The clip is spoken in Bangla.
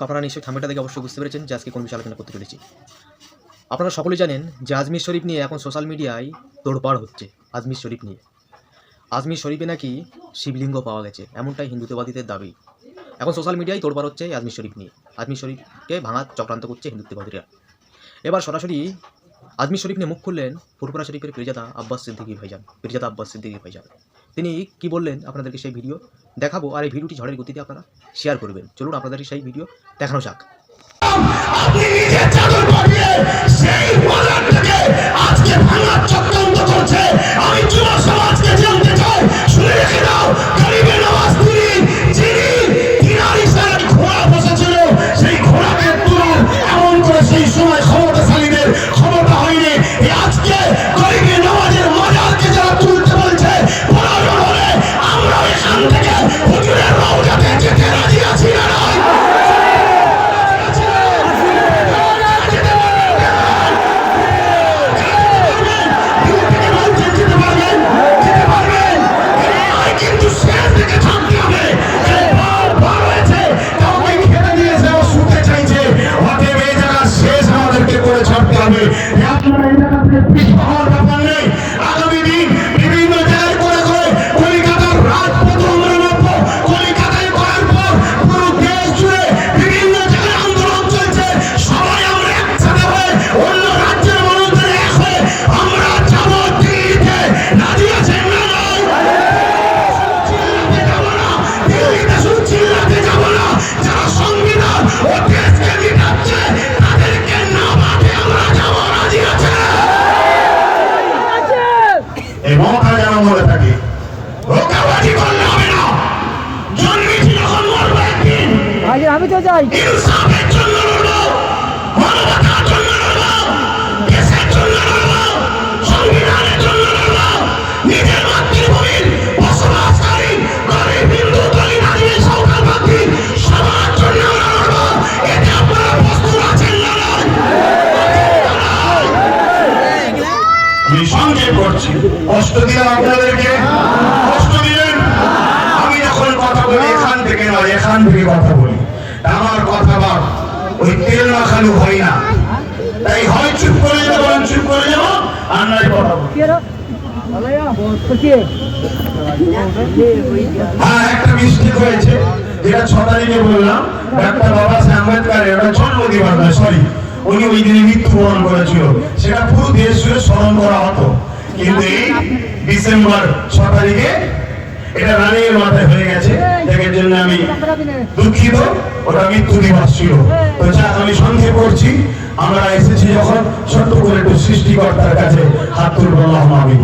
আপনারা নিশ্চয়ই থাম্বনেলটা দেখে অবশ্যই বুঝতে পেরেছেন যে আজকে কোন বিষয়ে আলোচনা করতে চলেছি। আপনারা সকলেই জানেন যে আজমির শরীফ নিয়ে এখন সোশ্যাল মিডিয়ায় তোড়পাড় হচ্ছে। আজমির শরীফ নিয়ে, আজমির শরীফে নাকি শিবলিঙ্গ পাওয়া গেছে, এমনটাই হিন্দুত্ববাদীদের দাবি। এখন সোশ্যাল মিডিয়ায় তোড়পাড় হচ্ছে আজমির শরীফ নিয়ে। আজমির শরীফকে ভাঙার চক্রান্ত করছে হিন্দুত্ববাদীরা। এবার সরাসরি আজমির শরীফ নিয়ে মুখ খুললেন ফুরফুরা শরীফের পীরজাদা আব্বাস সিদ্দিকী ভাইজান। তিনি কি বললেন আপনাদেরকে সেই ভিডিও দেখাবো, আর এই ভিডিওটি ঝড়ের গতিতে আপনারা শেয়ার করবেন। চলুন আপনাদেরকে সেই ভিডিও দেখানো যাক। আপনি নিজের চাদর পাঠিয়ে সেই বাজারটাকে আজকে ভাঙার চক্রান্ত করছে। আমি যুব সমাজকে জানতে চাই, শুনে রেখে দাও, গরিবের নামাজ যিনি তিনার ইশারায় ঘোড়া বসেছিল, সেই ঘোড়াকে তোলার এমন করে সেই সময় ক্ষমতাশালীদের ক্ষমতা হয়নি। আজকে গরিবের নামাজের মাজারকে যারা তুলতে বলছে, প্রয়োজন হলে আমরা এখান থেকে হুজুরের রওজাতে যেতে রাজি আছি না নয়। আগামী দিন বিভিন্ন জায়গায় করে করে কলকাতার রাজপথ কলকাতায় করার পর পুরো দেশ জুড়ে বিভিন্ন জায়গায় আন্দোলন চলছে। সবাই আমরা একসাথে হয়ে অন্য রাজ্যের মানুষদের এক হয়ে আমরা যাব দিল্লিতে। রাজি আছেন না? চিল্লাতে যাব না, দিল্লিতে শুধু চিল্লাতে যাব না, যারা সংবিধান ও দেশকে মিটাচ্ছে তাদেরকে না মাঠে আমরা যাব। রাজি আছে? এই মমতা যেন মনে থাকে, ধোঁকাবাজি করলে হবে না। জন্মেছি যখন মরবো একদিন। আমি তো যাই ইনসাফের জন্য লড়বো, মানবতার জন্য লড়বো, দেশের জন্য লড়বো, সংবিধানের জন্য লড়বো, নিজের মাতৃভূমির বসবাসকারী গরিব হিন্দু দলিত আদিবাসী সাঁওতালপন্থী সবার জন্য আমরা লড়বো। এতে আপনারা প্রস্তুত আছেন না? আমি সংক্ষেপ করছি, কষ্ট দিলাম আপনাদেরকে, কষ্ট দিলেন। আমি যখন কথা বলি এখান থেকে নয়, এখান থেকে কথা বলি। আমার কথা বা ওই তেল মাখানো হয় না, তাই হয় চুপ করে যাবো, চুপ করে যাবো, আর নয় কথা বলি। হ্যাঁ, একটা মিস্টেক হয়েছে, যেটা 6 তারিখে বললাম। ডাক্তার বাবা সাহেব আম্বেদকরের ওটা জন্মদিবস নয়, সরি, উনি ওই দিনে মৃত্যুবরণ করেছিল, সেটা পুরো দেশ জুড়ে স্মরণ করা হতো। কিন্তু এই ডিসেম্বর 6 তারিখে এটা রানিংয়ের মাথায় হয়ে গেছে, এর জন্য আমি দুঃখিত। ওটা মৃত্যু দিবস ছিল। তো যাক, আমি সংক্ষেপ করছি। আমরা এসেছি যখন ছোট্ট করে একটু সৃষ্টিকর্তার কাছে হাত তুলব। আল্লাহুম্মা আমিন।